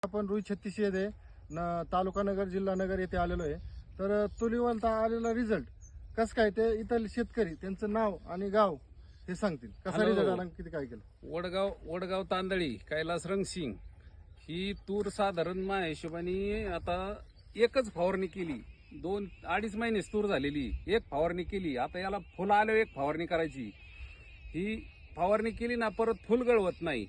आपण रुई 36 येथे तालुका नगर जिल्हा नगर येथे आलेलो आहे. तर तुरीवर आलेला रिझल्ट कसं काय ते इथले शेतकरी त्यांचं नाव आणि गाव हे सांगतील. कसा हॅलो. रिझल्ट आला आणि किती काय केलं. वडगाव तांदळी कैलास रंगसिंग ही तूर साधारण माझ्या हिशोबाने आता एकच फवारणी केली. 2-2.5 महिनेच तूर झालेली. एक फवारणी केली. आता याला फुलं आल्यावर एक फवारणी करायची. ही फवारणी केली ना परत फुल गळवत नाही.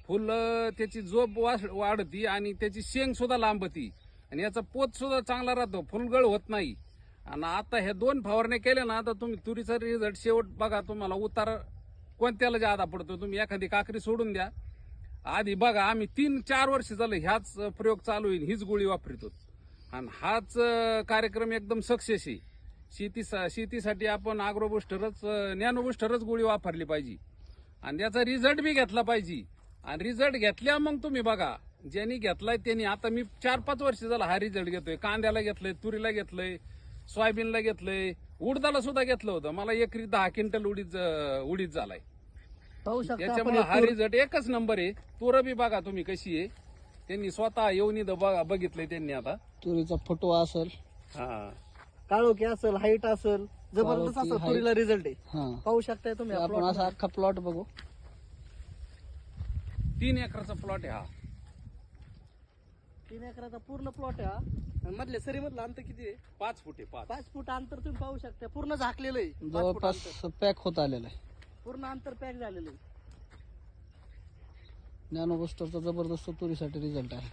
फुल त्याची जोप वाढती आणि त्याची शेंग सुद्धा लांबती आणि याचा पोत सुद्धा चांगला राहतो. फुलगळ होत नाही. आणि आता ह्या 2 फवारण्या केल्या ना आता तुम्ही तुरीचा रिझल्ट शेवट बघा. तुम्हाला उतार कोणत्याला जादा पडतो. तुम्ही एखादी काकरी सोडून द्या. आधी बघा आम्ही 3-4 वर्ष झालं ह्याच प्रयोग चालू आहे. हीच गोळी वापरतो आणि हाच कार्यक्रम एकदम सक्सेस आहे. शेतीसाठी आपण अॅग्रो बुस्टरच नॅनो बुस्टरच गोळी वापरली पाहिजे आणि याचा रिझल्ट बी घेतला पाहिजे. आणि रिझल्ट घेतल्या मग तुम्ही बघा ज्यांनी घेतलाय त्यांनी. आता मी 4-5 वर्ष झाला हा रिझल्ट घेतोय. कांद्याला घेतलंय, तुरीला घेतलंय, सोयाबीनला घेतलंय, उडदाला सुद्धा घेतलं होतं. मला एकरी 10 क्विंटल उडीद झालाय. पाहू शकता त्याच्यामुळे हा रिझल्ट एकच नंबर आहे. तूर बी बघा तुम्ही कशी आहे. त्यांनी स्वतः येऊन इथं बघितलंय त्यांनी. आता तुरीचा फुटवा असेल, हा काळोखी असेल, हाईट असेल, जबरदस्त काळोखी, असा तुरीला रिझल्ट आहे. हा पाहू शकताय तुम्ही हा आपण plot असा मध्ये. अख्खा प्लॉट बघू. 3 एकरचा प्लॉट आहे हा. 3 एकराचा पूर्ण प्लॉट आहे हा. आणि मधल्या सरी मधलं अंतर किती आहे? 5 फूट आहे. 5 फूट अंतर तुम्ही पाहू शकता. पूर्ण झाकलेलं आहे. 5 फूट जवळपास अंतर. पॅक होत आलेला आहे. पूर्ण अंतर पॅक झालेलं आहे. नॅनो बुस्टरचा जबरदस्त तुरीसाठी रिझल्ट आहे.